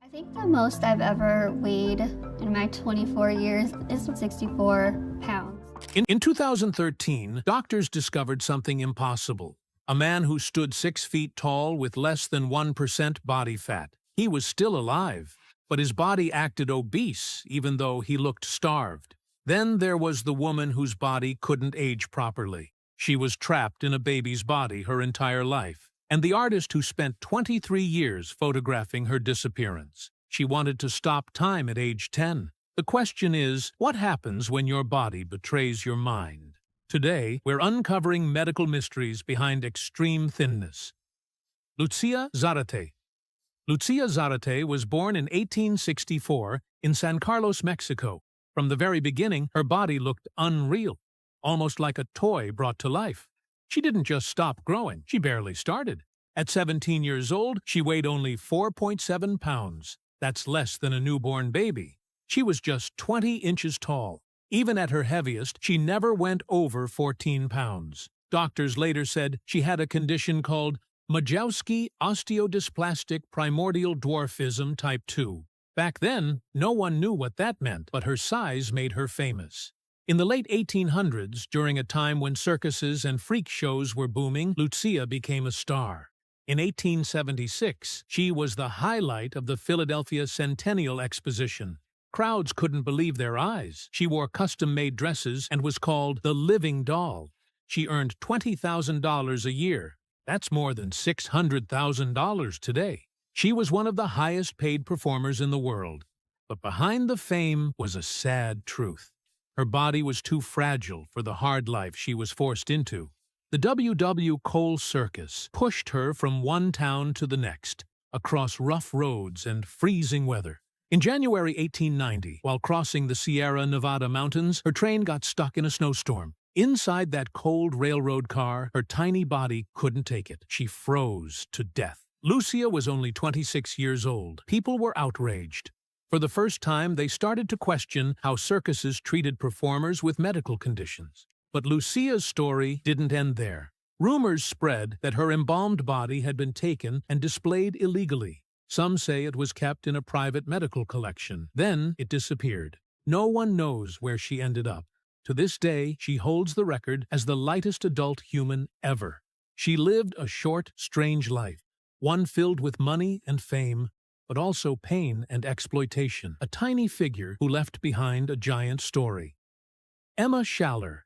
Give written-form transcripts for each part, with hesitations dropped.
I think the most I've ever weighed in my 24 years is 64 pounds. In 2013, doctors discovered something impossible. A man who stood 6 feet tall with less than 1% body fat. He was still alive, but his body acted obese even though he looked starved. Then there was the woman whose body couldn't age properly. She was trapped in a baby's body her entire life. And the artist who spent 23 years photographing her disappearance. She wanted to stop time at age 10. The question is, what happens when your body betrays your mind? Today, we're uncovering medical mysteries behind extreme thinness. Lucia Zarate. Lucia Zarate was born in 1864 in San Carlos, Mexico. From the very beginning, her body looked unreal, almost like a toy brought to life. She didn't just stop growing, she barely started. At 17 years old, she weighed only 4.7 pounds. That's less than a newborn baby. She was just 20 inches tall. Even at her heaviest, she never went over 14 pounds. Doctors later said she had a condition called Majewski osteodysplastic primordial dwarfism type 2. Back then, no one knew what that meant, but her size made her famous. In the late 1800s, during a time when circuses and freak shows were booming, Lucia became a star. In 1876, she was the highlight of the Philadelphia Centennial Exposition. Crowds couldn't believe their eyes. She wore custom-made dresses and was called the Living Doll. She earned $20,000 a year. That's more than $600,000 today. She was one of the highest-paid performers in the world. But behind the fame was a sad truth. Her body was too fragile for the hard life she was forced into. The W.W. Cole Circus pushed her from one town to the next, across rough roads and freezing weather. In January 1890, while crossing the Sierra Nevada mountains, her train got stuck in a snowstorm. Inside that cold railroad car, her tiny body couldn't take it. She froze to death. Lucia was only 26 years old. People were outraged. For the first time, they started to question how circuses treated performers with medical conditions. But Lucia's story didn't end there. Rumors spread that her embalmed body had been taken and displayed illegally. Some say it was kept in a private medical collection. Then it disappeared. No one knows where she ended up. To this day, she holds the record as the lightest adult human ever. She lived a short, strange life, one filled with money and fame, but also pain and exploitation. A tiny figure who left behind a giant story. Emma Schaller.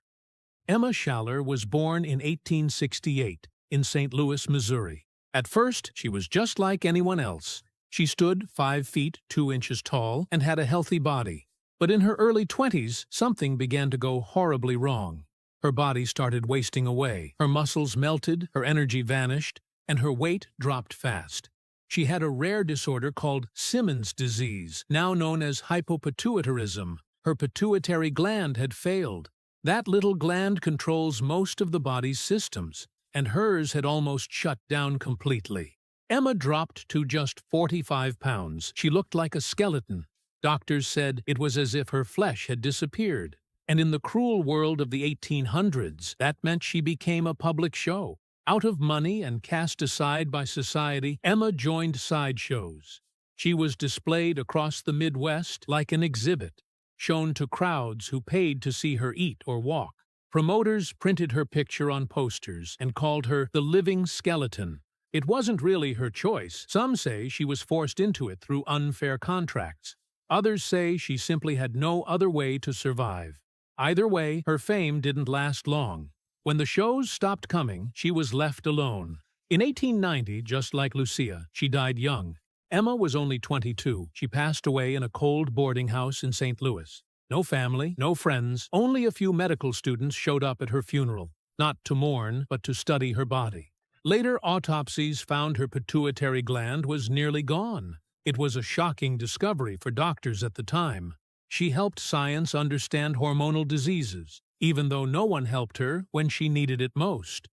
Emma Schaller was born in 1868 in St. Louis, Missouri. At first, she was just like anyone else. She stood 5 feet 2 inches tall and had a healthy body. But in her early 20s, something began to go horribly wrong. Her body started wasting away. Her muscles melted, her energy vanished, and her weight dropped fast. She had a rare disorder called Simmons disease, now known as hypopituitarism. Her pituitary gland had failed. That little gland controls most of the body's systems, and hers had almost shut down completely. Emma dropped to just 45 pounds. She looked like a skeleton. Doctors said it was as if her flesh had disappeared. And in the cruel world of the 1800s, that meant she became a public show. Out of money and cast aside by society, Emma joined sideshows. She was displayed across the Midwest like an exhibit, shown to crowds who paid to see her eat or walk. Promoters printed her picture on posters and called her the living skeleton. It wasn't really her choice. Some say she was forced into it through unfair contracts. Others say she simply had no other way to survive. Either way, her fame didn't last long. When the shows stopped coming, she was left alone. In 1890, just like Lucia, she died young. Emma was only 22. She passed away in a cold boarding house in St. Louis. No family, no friends, only a few medical students showed up at her funeral, not to mourn, but to study her body. Later autopsies found her pituitary gland was nearly gone. It was a shocking discovery for doctors at the time. She helped science understand hormonal diseases, even though no one helped her when she needed it most.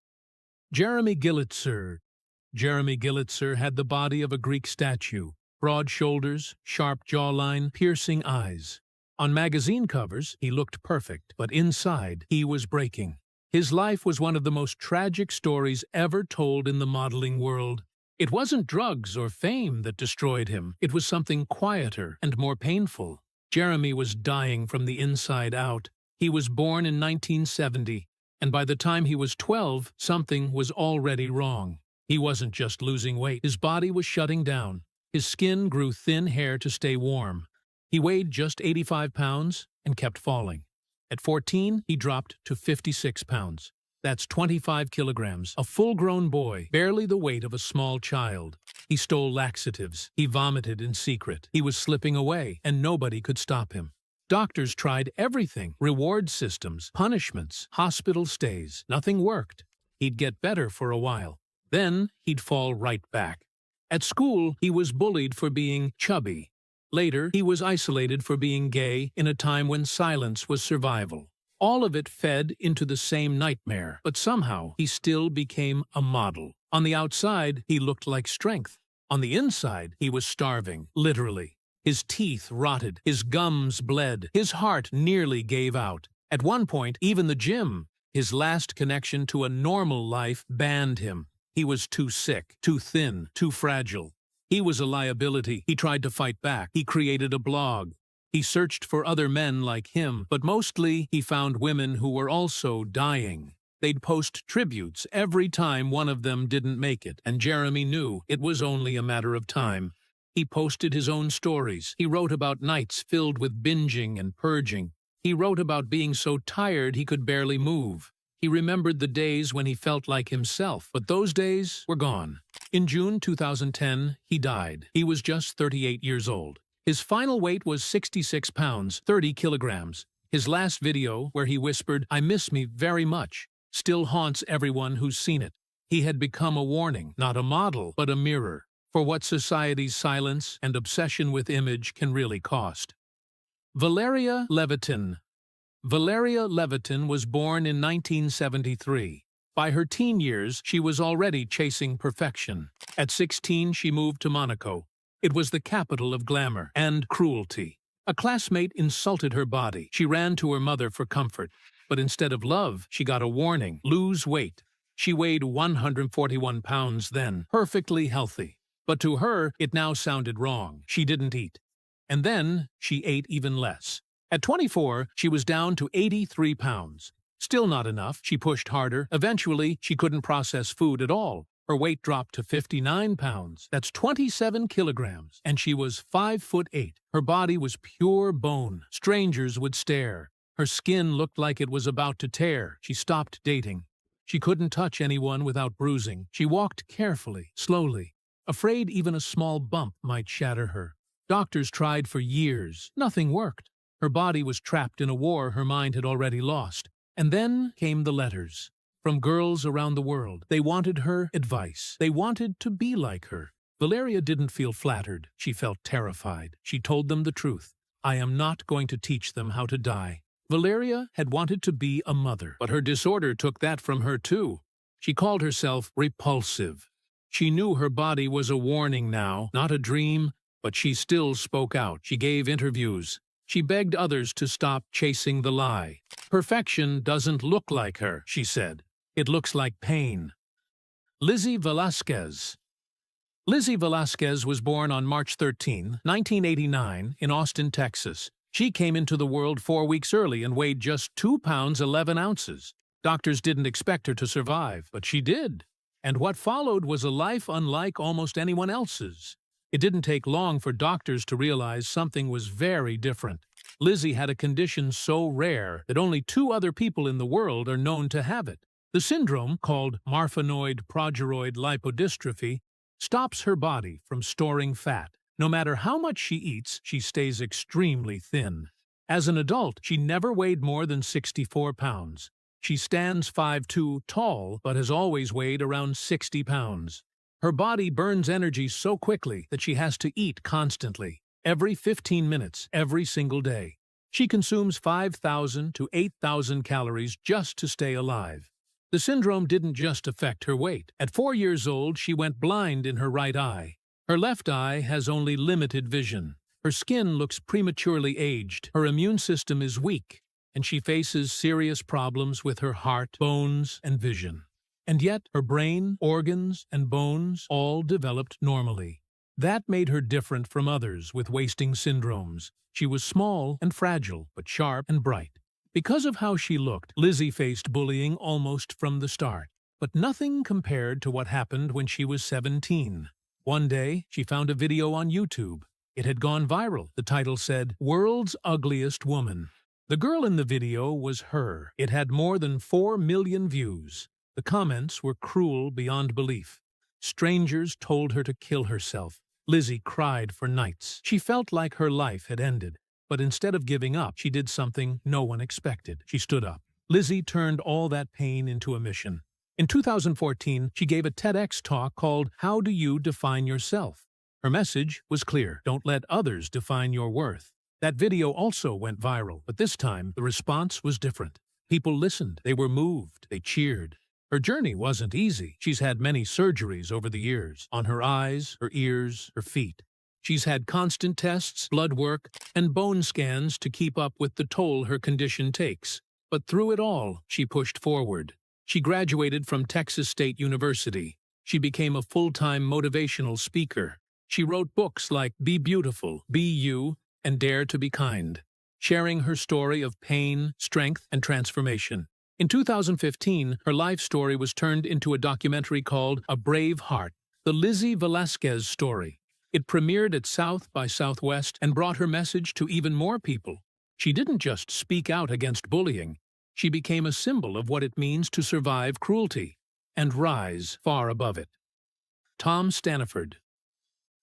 Jeremy Gillitzer. Jeremy Gillitzer had the body of a Greek statue, broad shoulders, sharp jawline, piercing eyes. On magazine covers, he looked perfect, but inside, he was breaking. His life was one of the most tragic stories ever told in the modeling world. It wasn't drugs or fame that destroyed him. It was something quieter and more painful. Jeremy was dying from the inside out. He was born in 1970, and by the time he was 12, something was already wrong. He wasn't just losing weight. His body was shutting down. His skin grew thin hair to stay warm. He weighed just 85 pounds and kept falling. At 14, he dropped to 56 pounds. That's 25 kilograms, a full-grown boy, barely the weight of a small child. He stole laxatives. He vomited in secret. He was slipping away, and nobody could stop him. Doctors tried everything: reward systems, punishments, hospital stays. Nothing worked. He'd get better for a while. Then he'd fall right back. At school, he was bullied for being chubby. Later, he was isolated for being gay in a time when silence was survival. All of it fed into the same nightmare, but somehow he still became a model. On the outside, he looked like strength. On the inside, he was starving, literally. His teeth rotted, his gums bled, his heart nearly gave out. At one point, even the gym, his last connection to a normal life, banned him. He was too sick, too thin, too fragile. He was a liability. He tried to fight back. He created a blog. He searched for other men like him, but mostly he found women who were also dying. They'd post tributes every time one of them didn't make it, and Jeremy knew it was only a matter of time. He posted his own stories. He wrote about nights filled with binging and purging. He wrote about being so tired he could barely move. He remembered the days when he felt like himself, but those days were gone. In June 2010, he died. He was just 38 years old. His final weight was 66 pounds, 30 kilograms. His last video, where he whispered, "I miss me very much," still haunts everyone who's seen it. He had become a warning, not a model, but a mirror, for what society's silence and obsession with image can really cost. Valeria Levitin. Valeria Levitin was born in 1973. By her teen years, she was already chasing perfection. At 16, she moved to Monaco. It was the capital of glamour and cruelty. A classmate insulted her body. She ran to her mother for comfort. But instead of love, she got a warning: lose weight. She weighed 141 pounds then, perfectly healthy. But to her, it now sounded wrong. She didn't eat. And then she ate even less. At 24, she was down to 83 pounds. Still not enough. She pushed harder. Eventually, she couldn't process food at all. Her weight dropped to 59 pounds. That's 27 kilograms. And she was 5'8". Her body was pure bone. Strangers would stare. Her skin looked like it was about to tear. She stopped dating. She couldn't touch anyone without bruising. She walked carefully, slowly, afraid even a small bump might shatter her. Doctors tried for years. Nothing worked. Her body was trapped in a war her mind had already lost. And then came the letters. From girls around the world. They wanted her advice. They wanted to be like her. Valeria didn't feel flattered. She felt terrified. She told them the truth. "I am not going to teach them how to die." Valeria had wanted to be a mother, but her disorder took that from her too. She called herself repulsive. She knew her body was a warning now, not a dream, but she still spoke out. She gave interviews. She begged others to stop chasing the lie. "Perfection doesn't look like her," she said. "It looks like pain." Lizzie Velasquez. Lizzie Velasquez was born on March 13, 1989, in Austin, Texas. She came into the world 4 weeks early and weighed just 2 pounds 11 ounces. Doctors didn't expect her to survive, but she did. And what followed was a life unlike almost anyone else's. It didn't take long for doctors to realize something was very different. Lizzie had a condition so rare that only 2 other people in the world are known to have it. The syndrome, called marfanoid progeroid lipodystrophy, stops her body from storing fat. No matter how much she eats, she stays extremely thin. As an adult, she never weighed more than 64 pounds. She stands 5'2", tall, but has always weighed around 60 pounds. Her body burns energy so quickly that she has to eat constantly, every 15 minutes, every single day. She consumes 5,000 to 8,000 calories just to stay alive. The syndrome didn't just affect her weight. At 4 years old, she went blind in her right eye. Her left eye has only limited vision. Her skin looks prematurely aged. Her immune system is weak, and she faces serious problems with her heart, bones, and vision. And yet her brain, organs, and bones all developed normally. That made her different from others with wasting syndromes. She was small and fragile, but sharp and bright. Because of how she looked, Lizzie faced bullying almost from the start. But nothing compared to what happened when she was 17. One day, she found a video on YouTube. It had gone viral. The title said, "World's Ugliest Woman." The girl in the video was her. It had more than 4 million views. The comments were cruel beyond belief. Strangers told her to kill herself. Lizzie cried for nights. She felt like her life had ended. But instead of giving up, she did something no one expected. She stood up. Lizzie turned all that pain into a mission. In 2014, she gave a TEDx talk called "How Do You Define Yourself?" Her message was clear: don't let others define your worth. That video also went viral, but this time the response was different. People listened, they were moved, they cheered. Her journey wasn't easy. She's had many surgeries over the years, on her eyes, her ears, her feet. She's had constant tests, blood work, and bone scans to keep up with the toll her condition takes. But through it all, she pushed forward. She graduated from Texas State University. She became a full-time motivational speaker. She wrote books like Be Beautiful, Be You, and Dare to Be Kind, sharing her story of pain, strength, and transformation. In 2015, her life story was turned into a documentary called A Brave Heart, the Lizzie Velasquez story. It premiered at South by Southwest and brought her message to even more people. She didn't just speak out against bullying. She became a symbol of what it means to survive cruelty and rise far above it. Tom Staniford.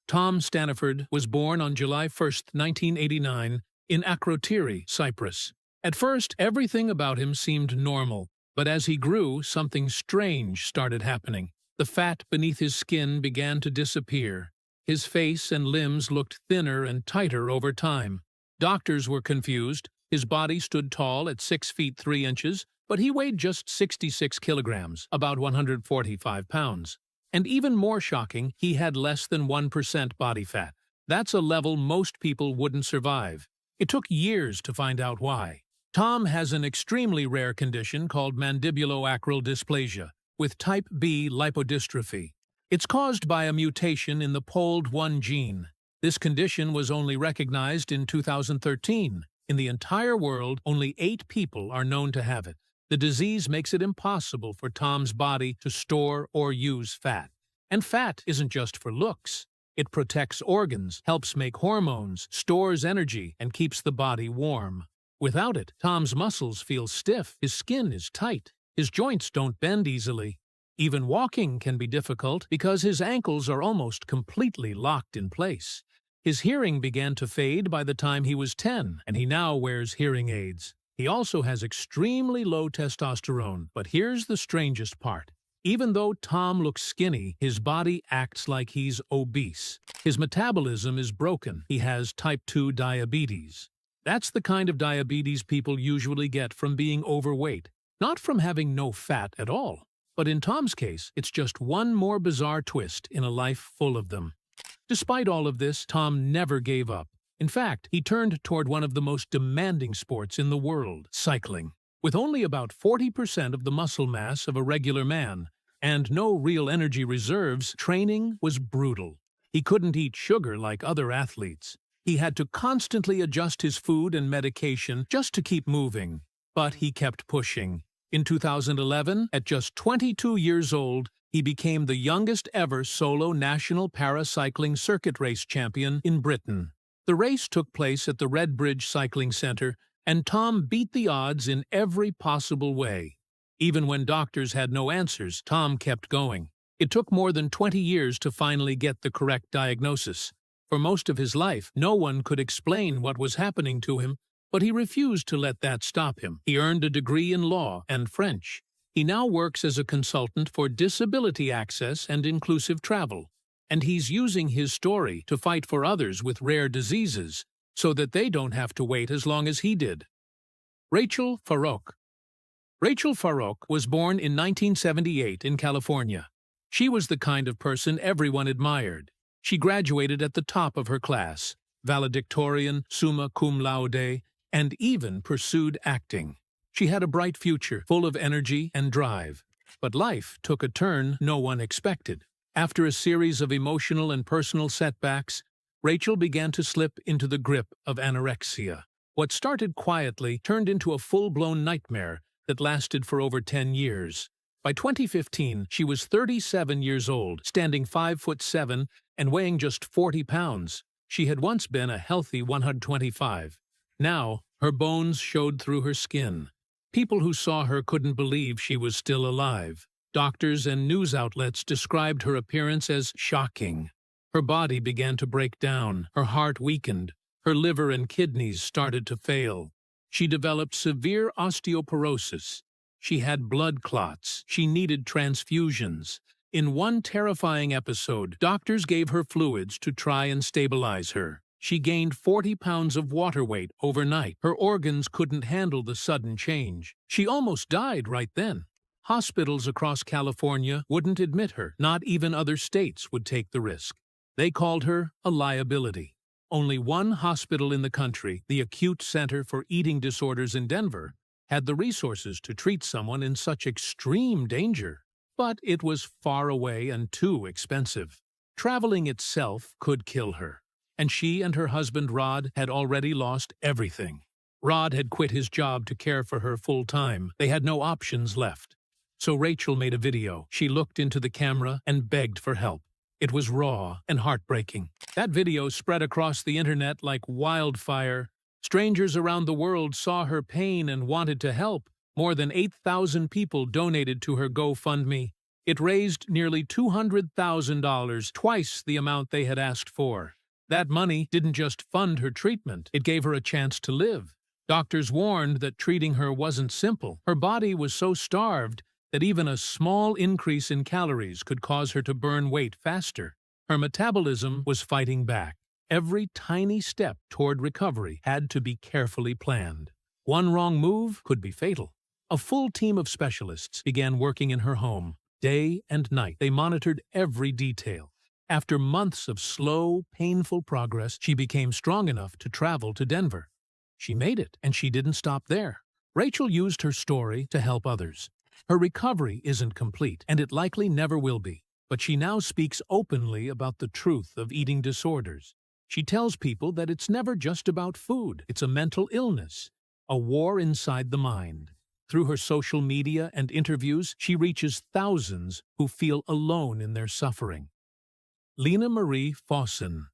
Tom Staniford was born on July 1, 1989, in Akrotiri, Cyprus. At first, everything about him seemed normal, but as he grew, something strange started happening. The fat beneath his skin began to disappear. His face and limbs looked thinner and tighter over time. Doctors were confused. His body stood tall at 6 feet 3 inches, but he weighed just 66 kilograms, about 145 pounds. And even more shocking, he had less than 1% body fat. That's a level most people wouldn't survive. It took years to find out why. Tom has an extremely rare condition called mandibuloacral dysplasia, with type B lipodystrophy. It's caused by a mutation in the POLD1 gene. This condition was only recognized in 2013. In the entire world, only 8 people are known to have it. The disease makes it impossible for Tom's body to store or use fat. And fat isn't just for looks. It protects organs, helps make hormones, stores energy, and keeps the body warm. Without it, Tom's muscles feel stiff, his skin is tight, his joints don't bend easily. Even walking can be difficult because his ankles are almost completely locked in place. His hearing began to fade by the time he was 10, and he now wears hearing aids. He also has extremely low testosterone, but here's the strangest part. Even though Tom looks skinny, his body acts like he's obese. His metabolism is broken. He has type 2 diabetes. That's the kind of diabetes people usually get from being overweight, not from having no fat at all. But in Tom's case, it's just one more bizarre twist in a life full of them. Despite all of this, Tom never gave up. In fact, he turned toward one of the most demanding sports in the world, cycling. With only about 40% of the muscle mass of a regular man and no real energy reserves, training was brutal. He couldn't eat sugar like other athletes. He had to constantly adjust his food and medication just to keep moving. But he kept pushing. In 2011, at just 22 years old, he became the youngest ever solo national paracycling circuit race champion in Britain. The race took place at the Redbridge Cycling Centre, and Tom beat the odds in every possible way. Even when doctors had no answers, Tom kept going. It took more than 20 years to finally get the correct diagnosis. For most of his life, no one could explain what was happening to him, but he refused to let that stop him. He earned a degree in law and French. He now works as a consultant for disability access and inclusive travel, and he's using his story to fight for others with rare diseases so that they don't have to wait as long as he did. Rachel Farouk. Rachel Farouk was born in 1978 in California. She was the kind of person everyone admired. She graduated at the top of her class, valedictorian, summa cum laude, and even pursued acting. She had a bright future, full of energy and drive. But life took a turn no one expected. After a series of emotional and personal setbacks, Rachel began to slip into the grip of anorexia. What started quietly turned into a full-blown nightmare that lasted for over 10 years. By 2015, she was 37 years old, standing 5'7" and weighing just 40 pounds. She had once been a healthy 125. Now, her bones showed through her skin. People who saw her couldn't believe she was still alive. Doctors and news outlets described her appearance as shocking. Her body began to break down, her heart weakened, her liver and kidneys started to fail. She developed severe osteoporosis. She had blood clots. She needed transfusions. In one terrifying episode, doctors gave her fluids to try and stabilize her. She gained 40 pounds of water weight overnight. Her organs couldn't handle the sudden change. She almost died right then. Hospitals across California wouldn't admit her. Not even other states would take the risk. They called her a liability. Only one hospital in the country, the Acute Center for Eating Disorders in Denver, had the resources to treat someone in such extreme danger. But it was far away and too expensive. Traveling itself could kill her. And she and her husband Rod had already lost everything. Rod had quit his job to care for her full-time. They had no options left. So Rachel made a video. She looked into the camera and begged for help. It was raw and heartbreaking. That video spread across the internet like wildfire. Strangers around the world saw her pain and wanted to help. More than 8,000 people donated to her GoFundMe. It raised nearly $200,000, twice the amount they had asked for. That money didn't just fund her treatment, it gave her a chance to live. Doctors warned that treating her wasn't simple. Her body was so starved that even a small increase in calories could cause her to burn weight faster. Her metabolism was fighting back. Every tiny step toward recovery had to be carefully planned. One wrong move could be fatal. A full team of specialists began working in her home. Day and night, they monitored every detail. After months of slow, painful progress, she became strong enough to travel to Denver. She made it, and she didn't stop there. Rachel used her story to help others. Her recovery isn't complete, and it likely never will be, but she now speaks openly about the truth of eating disorders. She tells people that it's never just about food. It's a mental illness, a war inside the mind. Through her social media and interviews, she reaches thousands who feel alone in their suffering. Lena Marie Fossen.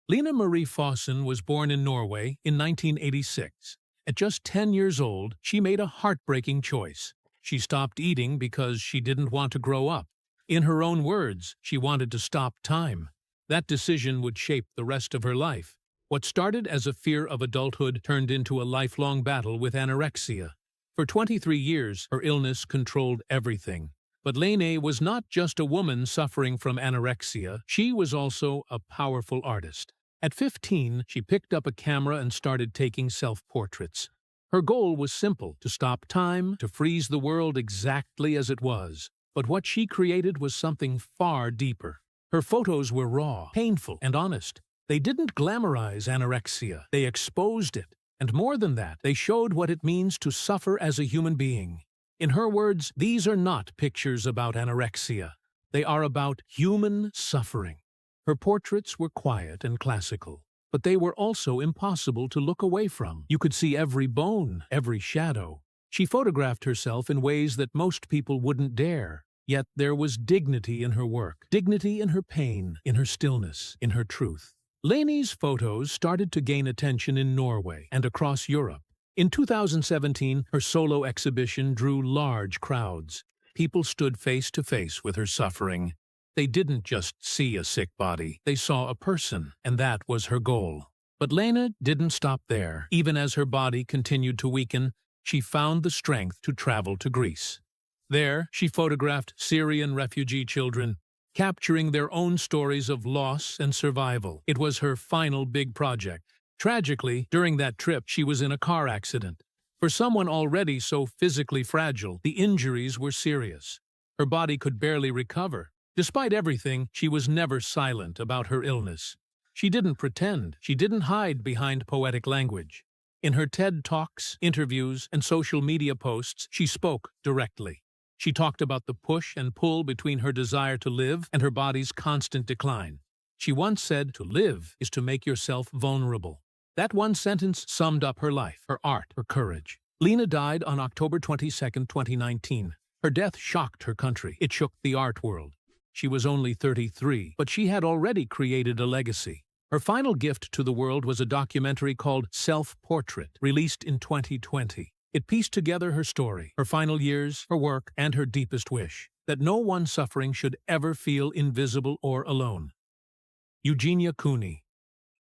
Lena Marie Fossen was born in Norway in 1986. At just 10 years old, she made a heartbreaking choice. She stopped eating because she didn't want to grow up. In her own words, she wanted to stop time. That decision would shape the rest of her life. What started as a fear of adulthood turned into a lifelong battle with anorexia. For 23 years, her illness controlled everything. But Lene was not just a woman suffering from anorexia, she was also a powerful artist. At 15, she picked up a camera and started taking self-portraits. Her goal was simple, to stop time, to freeze the world exactly as it was. But what she created was something far deeper. Her photos were raw, painful, and honest. They didn't glamorize anorexia, they exposed it. And more than that, they showed what it means to suffer as a human being. In her words, these are not pictures about anorexia. They are about human suffering. Her portraits were quiet and classical, but they were also impossible to look away from. You could see every bone, every shadow. She photographed herself in ways that most people wouldn't dare. Yet there was dignity in her work, dignity in her pain, in her stillness, in her truth. Lene's photos started to gain attention in Norway and across Europe. In 2017, her solo exhibition drew large crowds. People stood face to face with her suffering. They didn't just see a sick body, they saw a person, and that was her goal. But Lena didn't stop there. Even as her body continued to weaken, she found the strength to travel to Greece. There, she photographed Syrian refugee children, capturing their own stories of loss and survival. It was her final big project. Tragically, during that trip, she was in a car accident. For someone already so physically fragile, the injuries were serious. Her body could barely recover. Despite everything, she was never silent about her illness. She didn't pretend. She didn't hide behind poetic language. In her TED Talks, interviews, and social media posts, she spoke directly. She talked about the push and pull between her desire to live and her body's constant decline. She once said, "To live is to make yourself vulnerable." That one sentence summed up her life, her art, her courage. Lena died on October 22, 2019. Her death shocked her country. It shook the art world. She was only 33, but she had already created a legacy. Her final gift to the world was a documentary called Self-Portrait, released in 2020. It pieced together her story, her final years, her work, and her deepest wish, that no one suffering should ever feel invisible or alone. Eugenia Cooney.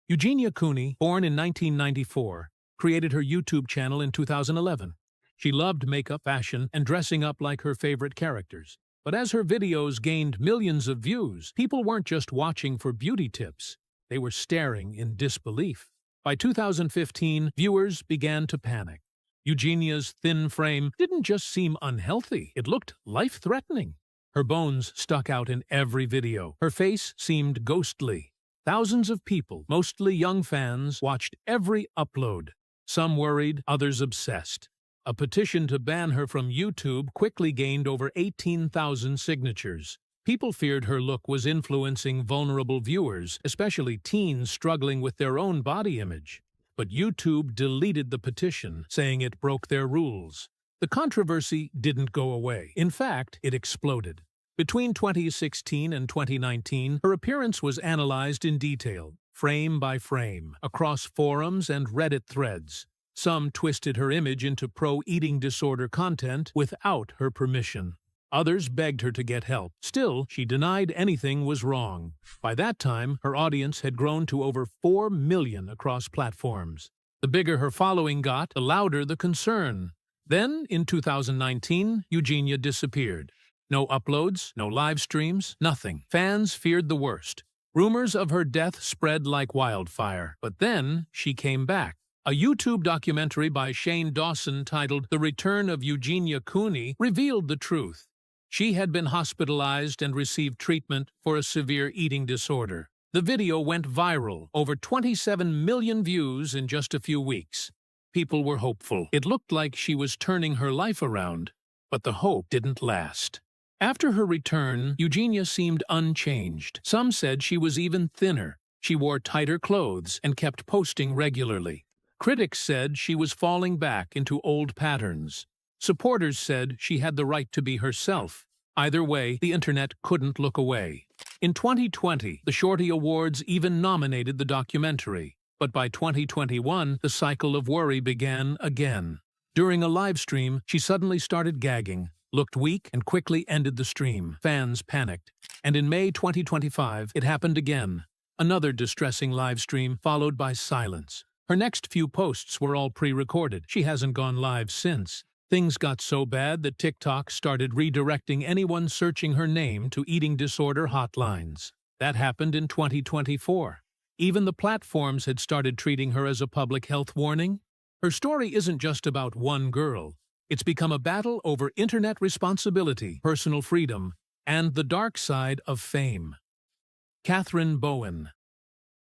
Eugenia Cooney, born in 1994, created her YouTube channel in 2011. She loved makeup, fashion, and dressing up like her favorite characters. But as her videos gained millions of views, people weren't just watching for beauty tips. They were staring in disbelief. By 2015, viewers began to panic. Eugenia's thin frame didn't just seem unhealthy, it looked life-threatening. Her bones stuck out in every video. Her face seemed ghostly. Thousands of people, mostly young fans, watched every upload. Some worried, others obsessed. A petition to ban her from YouTube quickly gained over 18,000 signatures. People feared her look was influencing vulnerable viewers, especially teens struggling with their own body image. But YouTube deleted the petition, saying it broke their rules. The controversy didn't go away. In fact, it exploded. Between 2016 and 2019, her appearance was analyzed in detail, frame by frame, across forums and Reddit threads. Some twisted her image into pro-eating disorder content without her permission. Others begged her to get help. Still, she denied anything was wrong. By that time, her audience had grown to over 4 million across platforms. The bigger her following got, the louder the concern. Then, in 2019, Eugenia disappeared. No uploads, no live streams, nothing. Fans feared the worst. Rumors of her death spread like wildfire. But then, she came back. A YouTube documentary by Shane Dawson titled The Return of Eugenia Cooney revealed the truth. She had been hospitalized and received treatment for a severe eating disorder. The video went viral, over 27 million views in just a few weeks. People were hopeful. It looked like she was turning her life around, but the hope didn't last. After her return, Eugenia seemed unchanged. Some said she was even thinner. She wore tighter clothes and kept posting regularly. Critics said she was falling back into old patterns. Supporters said she had the right to be herself. Either way, the internet couldn't look away. In 2020, the Shorty Awards even nominated the documentary. But by 2021, the cycle of worry began again. During a live stream, she suddenly started gagging, looked weak, and quickly ended the stream. Fans panicked. And in May 2025, it happened again. Another distressing live stream, followed by silence. Her next few posts were all pre-recorded. She hasn't gone live since. Things got so bad that TikTok started redirecting anyone searching her name to eating disorder hotlines. That happened in 2024. Even the platforms had started treating her as a public health warning. Her story isn't just about one girl. It's become a battle over internet responsibility, personal freedom, and the dark side of fame. Catherine Bowen.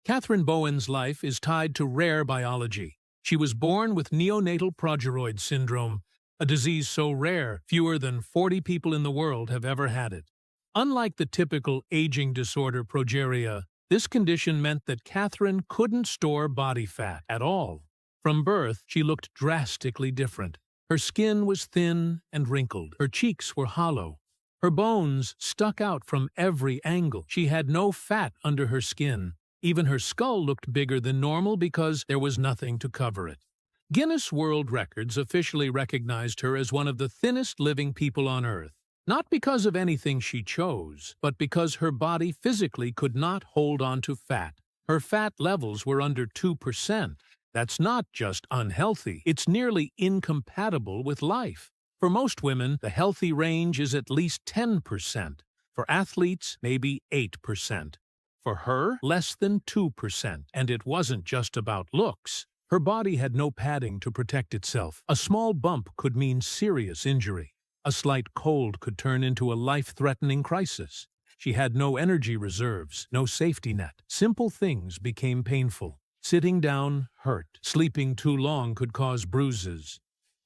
Catherine Bowen's life is tied to rare biology. She was born with neonatal progeroid syndrome, a disease so rare, fewer than 40 people in the world have ever had it. Unlike the typical aging disorder progeria, this condition meant that Catherine couldn't store body fat at all. From birth, she looked drastically different. Her skin was thin and wrinkled. Her cheeks were hollow. Her bones stuck out from every angle. She had no fat under her skin. Even her skull looked bigger than normal because there was nothing to cover it. Guinness World Records officially recognized her as one of the thinnest living people on Earth. Not because of anything she chose, but because her body physically could not hold on to fat. Her fat levels were under 2%. That's not just unhealthy, it's nearly incompatible with life. For most women, the healthy range is at least 10%. For athletes, maybe 8%. For her, less than 2%. And it wasn't just about looks. Her body had no padding to protect itself. A small bump could mean serious injury. A slight cold could turn into a life-threatening crisis. She had no energy reserves, no safety net. Simple things became painful. Sitting down hurt. Sleeping too long could cause bruises.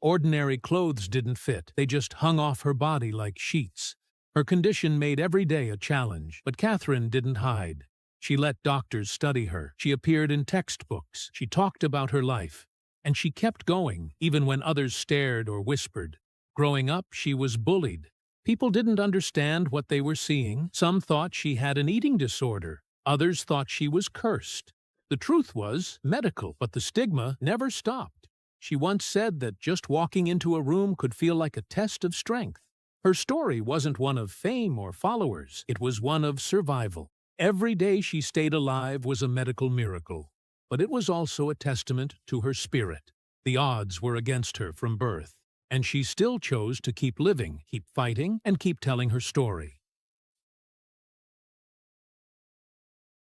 Ordinary clothes didn't fit. They just hung off her body like sheets. Her condition made every day a challenge, but Catherine didn't hide. She let doctors study her. She appeared in textbooks. She talked about her life. And she kept going, even when others stared or whispered. Growing up, she was bullied. People didn't understand what they were seeing. Some thought she had an eating disorder. Others thought she was cursed. The truth was medical, but the stigma never stopped. She once said that just walking into a room could feel like a test of strength. Her story wasn't one of fame or followers. It was one of survival. Every day she stayed alive was a medical miracle, but it was also a testament to her spirit. The odds were against her from birth, and she still chose to keep living, keep fighting, and keep telling her story.